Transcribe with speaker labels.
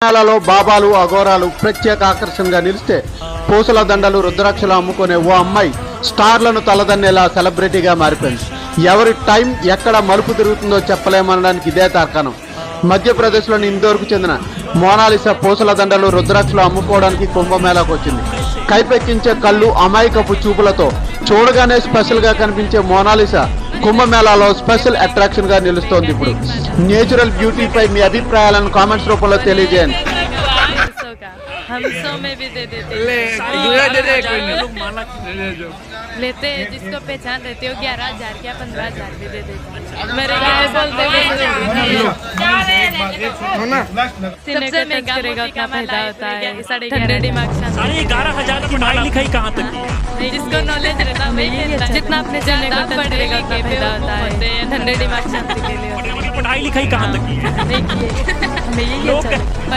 Speaker 1: మేళాలో బాబాలు అఘోరాలు ప్రత్యేక ఆకర్షణగా నిలిస్తే పూసల దండలు రుద్రాక్షలు అమ్ముకునే ఓ అమ్మాయి స్టార్లను తలదన్నేలా సెలబ్రిటీగా మారిపోయింది. ఎవరి టైం ఎక్కడ మలుపు తిరుగుతుందో చెప్పలేమనడానికి ఇదే తార్కాణం. మధ్యప్రదేశ్లోని ఇందోర్కు చెందిన మోనాలిసా పూసల దండలు రుద్రాక్షలు అమ్ముకోవడానికి కుంభమేళాకు వచ్చింది. కైపెక్కించే కళ్ళు, అమాయకపు చూపులతో చూడగానే స్పెషల్ గా కనిపించే మోనాలిసా కుంభమేళాలో స్పెషల్ అట్రాక్షన్ గా నిలుస్తోంది. ఇప్పుడు నేచురల్ బ్యూటీపై మీ అభిప్రాయాలను కామెంట్స్ రూపంలో తెలియజేయండి.
Speaker 2: हम सौ में भी दे देते लेते हैं, जिसको पहचान रहते हो 11,000 क्या 15,000 भी दे देते हैं। मेरे बोलते सबसे महंगा उतना फायदा होता है 11.5 दिमाग
Speaker 3: 11,000 की पढ़ाई लिखाई कहाँ तक की है?
Speaker 2: जिसको नॉलेज रहता है वही खेलता है। जितना अपने ज्यादा पढ़ेगा उतना फायदा होता है। 100 दिमाग शांति के लिए
Speaker 3: पढ़ाई लिखाई कहाँ तक की है?
Speaker 2: नहीं किए हमें यही अच्छा लगता है।